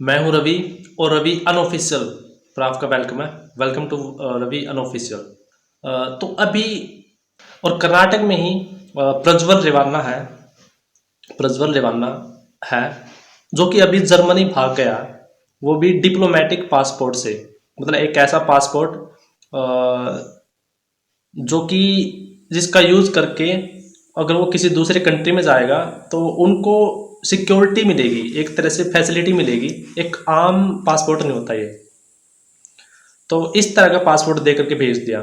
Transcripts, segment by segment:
मैं हूं रवि और रवि अनऑफिशियल पर आपका वेलकम है। Welcome to Ravi unofficial. तो अभी और कर्नाटक में ही प्रज्वल रेवान्ना है। प्रज्वल रेवान्ना है जो कि अभी जर्मनी भाग गया, वो भी डिप्लोमेटिक पासपोर्ट से। मतलब एक ऐसा पासपोर्ट जो कि जिसका यूज करके अगर वो किसी दूसरे कंट्री में जाएगा तो उनको सिक्योरिटी मिलेगी, एक तरह से फैसिलिटी मिलेगी। एक आम पासपोर्ट नहीं होता ये। तो इस तरह का पासपोर्ट दे करके भेज दिया,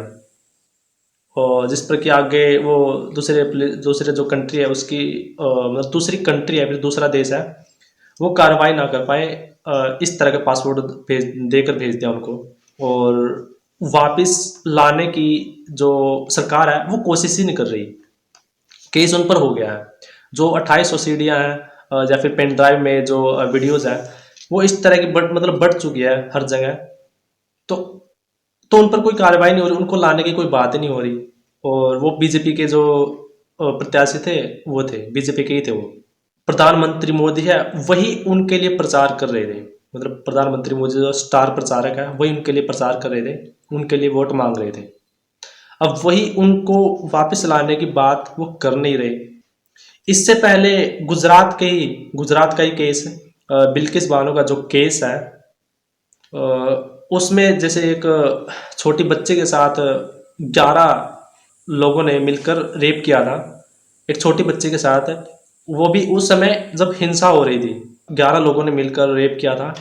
और जिस पर कि आगे वो दूसरे जो कंट्री है उसकी मतलब दूसरी कंट्री है, फिर दूसरा देश है, वो कार्रवाई ना कर पाए। इस तरह का पासपोर्ट देकर भेज दिया उनको। और वापस लाने की जो सरकार है वो कोशिश ही नहीं कर रही। केस उन पर हो गया है। जो 2800 सीडियाँ हैं या फिर पेन ड्राइव में जो वीडियोस है, वो इस तरह की बढ़ चुकी है हर जगह। तो उन पर कोई कार्रवाई नहीं हो रही, उनको लाने की कोई बात ही नहीं हो रही। और वो बीजेपी के जो प्रत्याशी थे, वो थे बीजेपी के ही थे। वो प्रधानमंत्री मोदी है, वही उनके लिए प्रचार कर रहे थे। मतलब प्रधानमंत्री मोदी जो स्टार प्रचारक है, वही उनके लिए प्रचार कर रहे थे, उनके लिए वोट मांग रहे थे। अब वही उनको वापस लाने की बात वो कर नहीं रहे। इससे पहले गुजरात का ही केस है, बिल्किस बानो का जो केस है, उसमें जैसे एक छोटी बच्चे के साथ 11 लोगों ने मिलकर रेप किया था, एक छोटी बच्चे के साथ। वो भी उस समय जब हिंसा हो रही थी, 11 लोगों ने मिलकर रेप किया था।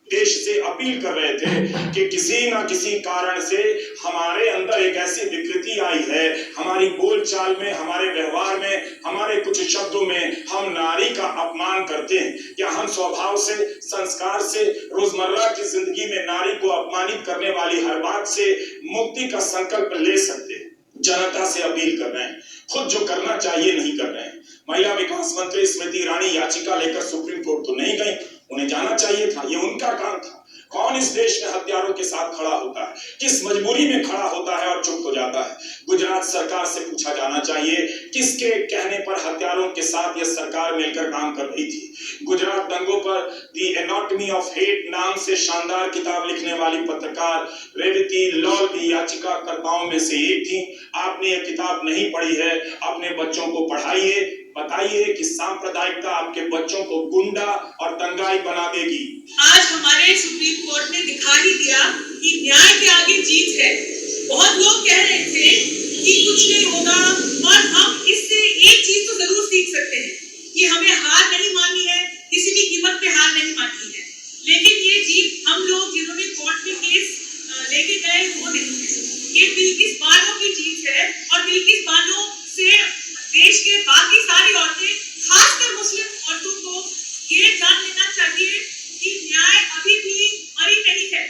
देश से अपील कर रहे थे कि किसी ना किसी कारण से हमारे अंदर एक ऐसी विकृति आई है, हमारी बोलचाल में, हमारे व्यवहार में, हमारे कुछ शब्दों में हम नारी का अपमान करते हैं। क्या हम स्वभाव से, संस्कार से, रोजमर्रा की जिंदगी में नारी को अपमानित करने वाली हर बात से मुक्ति का संकल्प ले सकते हैं? जनता से अपील कर रहे हैं, खुद जो करना चाहिए नहीं कर रहे हैं। महिला विकास मंत्री स्मृति ईरानी याचिका लेकर सुप्रीम कोर्ट तो नहीं गई, उन्हें जाना चाहिए था, ये उनका काम था। कौन इस देश में हत्यारों के साथ खड़ा होता है, किस मजबूरी में खड़ा होता है और चुप हो जाता है? गुजरात सरकार से पूछा जाना चाहिए, किसके कहने पर हत्यारों के साथ यह सरकार मिलकर काम कर रही थी? गुजरात दंगों पर दी एनाटॉमी ऑफ हेट नाम से शानदार किताब लिखने वाली पत्रकार रेवती लॉल भी याचिकाकर्ताओं में से एक थी। आपने यह किताब नहीं पढ़ी है, अपने बच्चों को पढ़ाइए, बताइए कि सांप्रदायिकता आपके बच्चों को गुंडा और दंगाई बना देगी। आज हमारे सुप्रीम कोर्ट ने दिखा ही दिया कि न्याय के आगे जीत है। बहुत लोग कह रहे थे कि कुछ नहीं होगा, और हम इससे एक चीज तो जरूर सीख सकते हैं कि हमें हार नहीं माननी है, किसी भी कीमत पे हार नहीं माननी है। लेकिन ये जीत हम लोग जिन्होंने कोर्ट में केस लेके गए वो नहीं है, ये बिल्किस बानो की जीत है। और बिल्किस बानो से देश के बाकी सारी औरतें, खासकर मुस्लिम औरतों को ये जान लेना चाहिए कि न्याय अभी भी मरी नहीं है।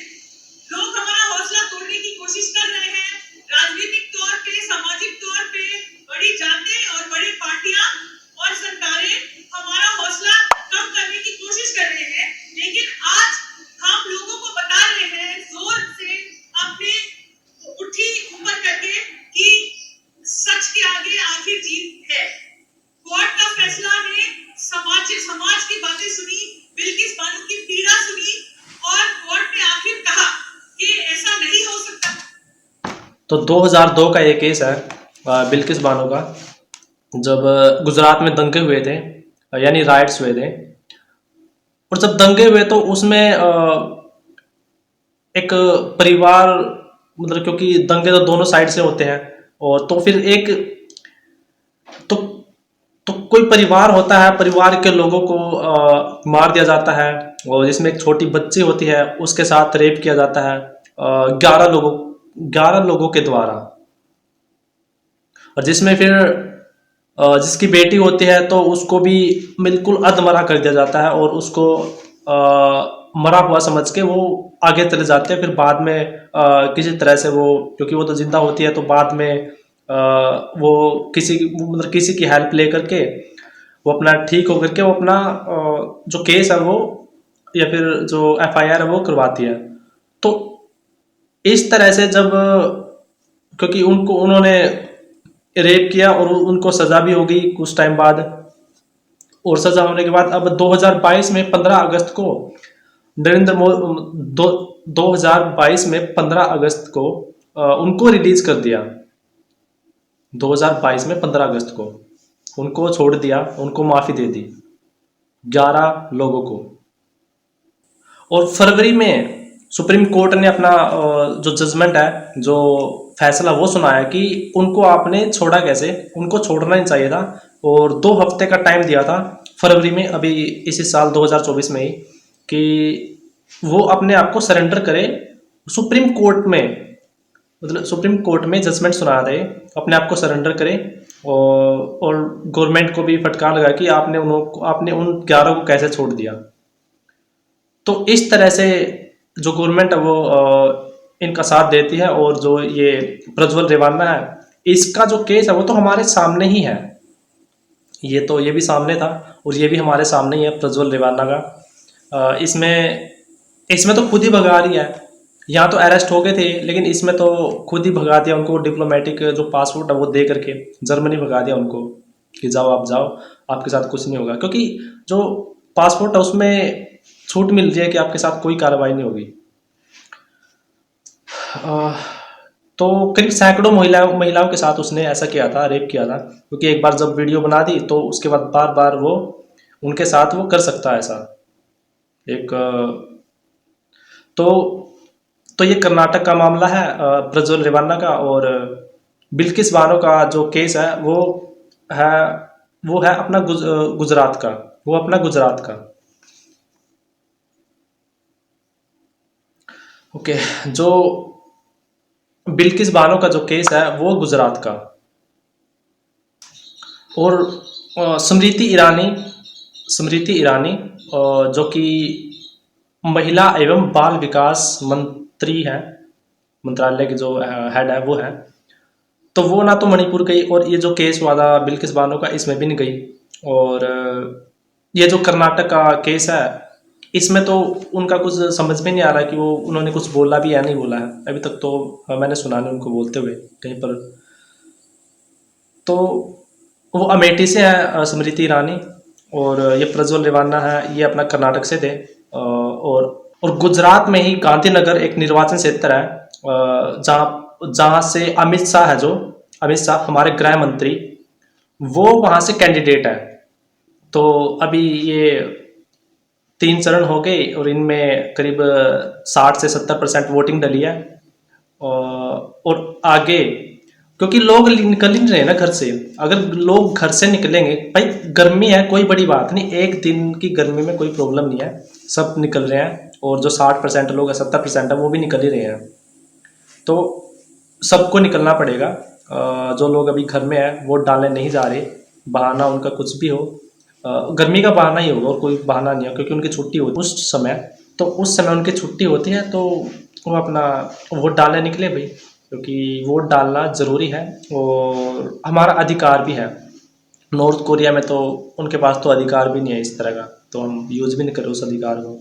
लोग हमारा हौसला तोड़ने की कोशिश कर रहे हैं, राजनीतिक तौर पे, सामाजिक तौर पे बड़ी जातें और बड़ी पार्टियां और सरकारें हमारा हौसला कम करने की कोशिश कर रहे हैं। लेकिन आज हम लोगों को बता रहे हैं जोर से, अपने उठी ऊपर करके, कि सच के आगे आखिर जीत है। कोर्ट का फैसला ने समाज की बातें सुनी, बिल्किस बानो की पीड़ा सुनी, और कोर्ट ने आखिर कहा कि ऐसा नहीं हो सकता। तो 2002 का ये केस है बिल्किस बानो का, जब गुजरात में दंगे हुए थे, यानी राइट्स हुए थे। और जब दंगे हुए तो उसमें एक परिवार, मतलब क्योंकि दंगे तो दोनों साइड से होते हैं, और तो फिर एक तो कोई परिवार होता है, परिवार के लोगों को मार दिया जाता है, और जिसमें एक छोटी बच्ची होती है उसके साथ रेप किया जाता है 11 लोगों के द्वारा। और जिसमें फिर जिसकी बेटी होती है तो उसको भी बिल्कुल अधमरा कर दिया जाता है, और उसको मरा हुआ समझ के वो आगे चले जाते हैं। फिर बाद में किसी तरह से वो, क्योंकि वो तो जिंदा होती है, तो बाद में वो किसी की हेल्प ले करके वो अपना ठीक होकर के वो अपना जो केस है वो, या फिर जो FIR है वो करवाती है। तो इस तरह से जब, क्योंकि उन्होंने रेप किया और उनको सजा भी हो गई कुछ टाइम बाद, और सजा होने के बाद अब 2022 में 15 अगस्त को नरेंद्र मोदी 2022 में 15 अगस्त को उनको रिलीज कर दिया। 2022 में 15 अगस्त को उनको छोड़ दिया, उनको माफ़ी दे दी 11 लोगों को। और फरवरी में सुप्रीम कोर्ट ने अपना जो जजमेंट है, जो फैसला वो सुनाया कि उनको आपने छोड़ा कैसे, उनको छोड़ना ही चाहिए था। और 2 हफ्ते का टाइम दिया था फरवरी में, अभी इसी साल 2024 में ही, कि वो अपने आप को सरेंडर करे सुप्रीम कोर्ट में। मतलब सुप्रीम कोर्ट में जजमेंट सुना दे, अपने आप को सरेंडर करे और गवर्नमेंट को भी फटकार लगा कि आपने उन 11 को कैसे छोड़ दिया। तो इस तरह से जो गवर्नमेंट है वो इनका साथ देती है। और जो ये प्रज्वल रेवान्ना है, इसका जो केस है वो तो हमारे सामने ही है। ये भी सामने था और ये भी हमारे सामने ही है प्रज्वल रेवान्ना का। इसमें तो खुद ही भगा रही है। यहाँ तो अरेस्ट हो गए थे, लेकिन इसमें तो खुद ही भगा दिया उनको, डिप्लोमेटिक जो पासपोर्ट है वो दे करके जर्मनी भगा दिया उनको कि जाओ, आप जाओ, आपके साथ कुछ नहीं होगा। क्योंकि जो पासपोर्ट है उसमें छूट मिल रही है कि आपके साथ कोई कार्रवाई नहीं होगी। तो करीब सैकड़ों महिलाओं के साथ उसने ऐसा किया था, रेप किया था। क्योंकि एक बार जब वीडियो बना दी तो उसके बाद बार बार वो उनके साथ वो कर सकता है ऐसा। एक तो ये कर्नाटक का मामला है प्रज्वल रेवान्ना का। और बिल्किस बानो का जो केस है वो है अपना गुजरात का, वो अपना गुजरात का। ओके, जो बिल्किस बानो का जो केस है वो गुजरात का। और स्मृति ईरानी जो कि महिला एवं बाल विकास मंत्री है, मंत्रालय के जो हेड है वो है। तो वो ना तो मणिपुर गई, और ये जो केस हुआ था बिल्किस बानो का, इसमें भी नहीं गई। और ये जो कर्नाटक का केस है, इसमें तो उनका कुछ समझ में नहीं आ रहा कि वो उन्होंने कुछ बोला भी या नहीं बोला है। अभी तक तो मैंने सुना नहीं उनको बोलते हुए कहीं पर। तो वो अमेठी से है स्मृति ईरानी, और ये प्रज्वल रेवान्ना है, ये अपना कर्नाटक से थे। और गुजरात में ही गांधीनगर एक निर्वाचन क्षेत्र है जहाँ से अमित शाह हमारे गृह मंत्री, वो वहाँ से कैंडिडेट है। तो अभी ये 3 चरण हो गए और इनमें करीब 60 से 70% वोटिंग डली है। और आगे क्योंकि लोग निकल ही नहीं रहे ना घर से। अगर लोग घर से निकलेंगे, भाई गर्मी है, कोई बड़ी बात नहीं, एक दिन की गर्मी में कोई प्रॉब्लम नहीं है, सब निकल रहे हैं। और जो 60% लोग है, 70% है, वो भी निकल ही रहे हैं। तो सबको निकलना पड़ेगा। जो लोग अभी घर में है वोट डालने नहीं जा रहे, बहाना उनका कुछ भी हो, गर्मी का बहाना ही होगा और कोई बहाना नहीं है। क्योंकि उनकी छुट्टी होती उस समय उनकी छुट्टी होती है, तो वो अपना वोट डालने निकले भाई, क्योंकि वोट डालना ज़रूरी है और हमारा अधिकार भी है। नॉर्थ कोरिया में तो उनके पास तो अधिकार भी नहीं है इस तरह का, तो हम यूज़ भी नहीं करें उस अधिकार को।